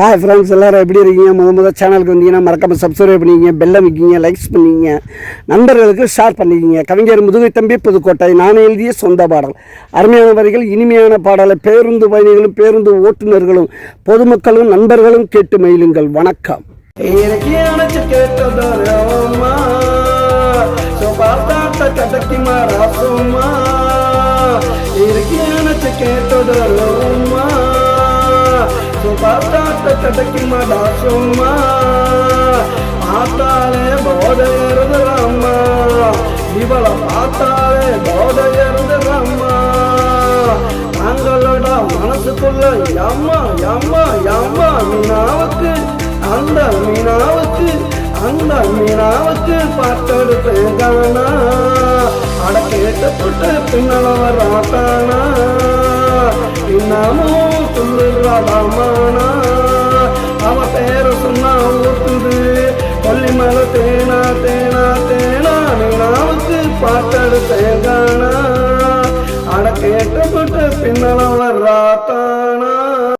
Hi friends, எல்லோரும் எப்படி இருக்கீங்க? முதல் சேனலுக்கு வந்தீங்கன்னா மறக்காமல் சப்ஸ்கிரைப் பண்ணிக்கிங்க, பெல்லை வைக்கிங்க, லைக்ஸ் பண்ணிக்கிங்க, நண்பர்களுக்கு ஷேர் பண்ணிக்கிங்க. கவிஞர் முதுகை தம்பி புதுக்கோட்டை. நான் எழுதிய சொந்த பாடல். அருமையான வரிகள், இனிமையான பாடலை பேருந்து பயணிகளும் பேருந்து ஓட்டுநர்களும் பொதுமக்களும் நண்பர்களும் கேட்டு மகிழுங்கள். வணக்கம். கடைக்கு மாதாசும்மா பார்த்தாலே போதையருதுரம்மா, இவள பார்த்தாலே போதையருதுரம்மா. நாங்களோட மனசுக்குள்ள அம்மா அம்மா அம்மா மீனாவுக்கு அந்த மீனாவுக்கு அந்த மீனாவுக்கு பார்த்தெடுப்பேன் காணா. அட கேட்டப்பட்டு பின்னல வராட்டானா, இன்னமும் துள்ளுறாமானா. அவ பேர சொன்னா ஊத்துது கொல்லி மலை தேனா தேனா தேனா. மீனாவுக்கு பார்த்தெடுப்பேன் காணா. அட கேட்டப்பட்டு பின்னல வராட்டானா.